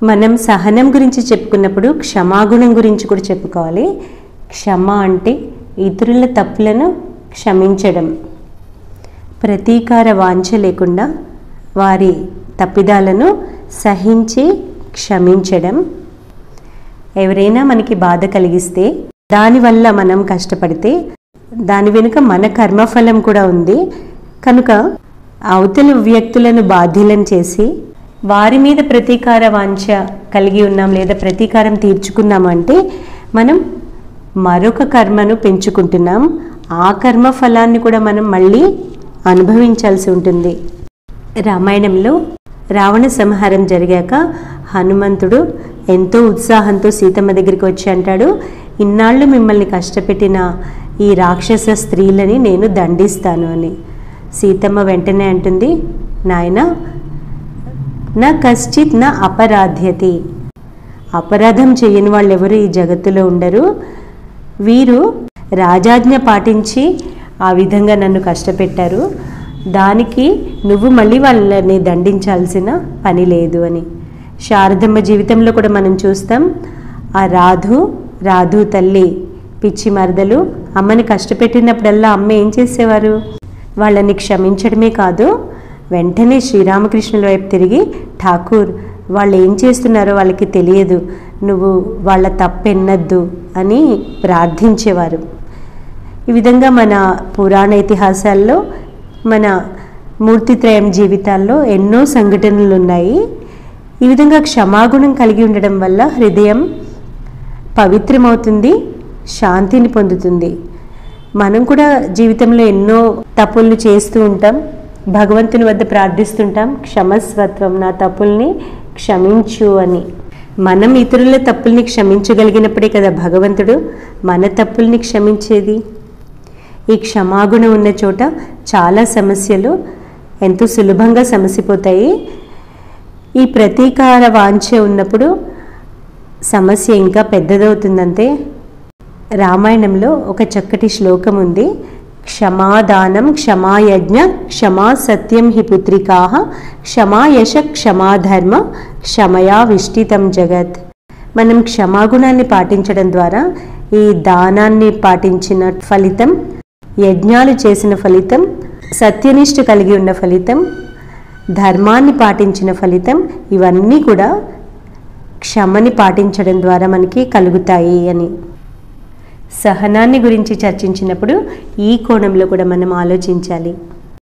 మనం సహనం గురించి చెప్పుకున్నప్పుడు క్షమాగుణం గురించి కూడా చెప్పుకోవాలి. క్షమ అంటే ఇతరుల తప్పులను క్షమించడం, ప్రతీకార వాంఛ లేకుండా వారి తప్పిదాలను సహించి క్షమించడం. ఎవరైనా మనకి బాధ కలిగిస్తే దానివల్ల మనం కష్టపడితే దాని వెనుక మన కర్మఫలం కూడా ఉంది కనుక అవతల వ్యక్తులను బాధ్యులను చేసి వారి మీద ప్రతీకార వాంఛ కలిగి ఉన్నాం లేదా ప్రతీకారం తీర్చుకున్నామంటే మనం మరొక కర్మను పెంచుకుంటున్నాం. ఆ కర్మ ఫలాన్ని కూడా మనం మళ్ళీ అనుభవించాల్సి ఉంటుంది. రామాయణంలో రావణ సంహారం జరిగాక హనుమంతుడు ఎంతో ఉత్సాహంతో సీతమ్మ దగ్గరికి వచ్చి అంటాడు, ఇన్నాళ్ళు మిమ్మల్ని కష్టపెట్టిన ఈ రాక్షస స్త్రీలని నేను దండిస్తాను అని. సీతమ్మ వెంటనే అంటుంది, నాయన నా కశ్చిత్ నా అపరాధ్యతి, అపరాధం చేయని వాళ్ళు ఎవరు ఈ జగత్తులో ఉండరు. వీరు రాజాజ్ఞ పాటించి ఆ విధంగా నన్ను కష్టపెట్టారు, దానికి నువ్వు మళ్ళీ వాళ్ళని దండించాల్సిన పని లేదు అని. శారదమ్మ జీవితంలో కూడా మనం చూస్తాం. ఆ రాధు తల్లి పిచ్చి మరదలు అమ్మని కష్టపెట్టినప్పుడల్లా అమ్మ ఏం చేసేవారు, వాళ్ళని క్షమించడమే కాదు వెంటనే శ్రీరామకృష్ణుల వైపు తిరిగి, ఠాకూర్ వాళ్ళు ఏం చేస్తున్నారో వాళ్ళకి తెలియదు, నువ్వు వాళ్ళ తప్పెన్నద్దు అని ప్రార్థించేవారు. ఈ విధంగా మన పురాణ ఇతిహాసాల్లో మన మూర్తిత్రయం జీవితాల్లో ఎన్నో సంఘటనలు ఉన్నాయి. ఈ విధంగా క్షమాగుణం కలిగి ఉండడం వల్ల హృదయం పవిత్రమవుతుంది, శాంతిని పొందుతుంది. మనం కూడా జీవితంలో ఎన్నో తప్పులు చేస్తూ ఉంటాం, భగవంతుని వద్ద ప్రార్థిస్తుంటాం, క్షమస్వత్వం, నా తప్పుల్ని క్షమించు అని. మనం ఇతరుల తప్పుల్ని క్షమించగలిగినప్పుడే కదా భగవంతుడు మన తప్పుల్ని క్షమించేది. ఈ క్షమాగుణం ఉన్న చోట చాలా సమస్యలు ఎంతో సులభంగా సమసిపోతాయి. ఈ ప్రతీకార వాంఛ ఉన్నప్పుడు సమస్య ఇంకా పెద్దదవుతుందంతే. రామాయణంలో ఒక చక్కటి శ్లోకం ఉంది, క్షమాదానం క్షమాయజ్ఞ క్షమా సత్యం హి పుత్రికాః క్షమాయశ క్షమాధర్మ క్షమయా విష్టితం జగత్. మనం క్షమాగుణాన్ని పాటించడం ద్వారా ఈ దానాన్ని పాటించిన ఫలితం, యజ్ఞాలు చేసిన ఫలితం, సత్యనిష్ట కలిగి ఉన్న ఫలితం, ధర్మాన్ని పాటించిన ఫలితం, ఇవన్నీ కూడా క్షమని పాటించడం ద్వారా మనకి కలుగుతాయి అని. సహనాన్ని గురించి చర్చించినప్పుడు ఈ కోణంలో కూడా మనం ఆలోచించాలి.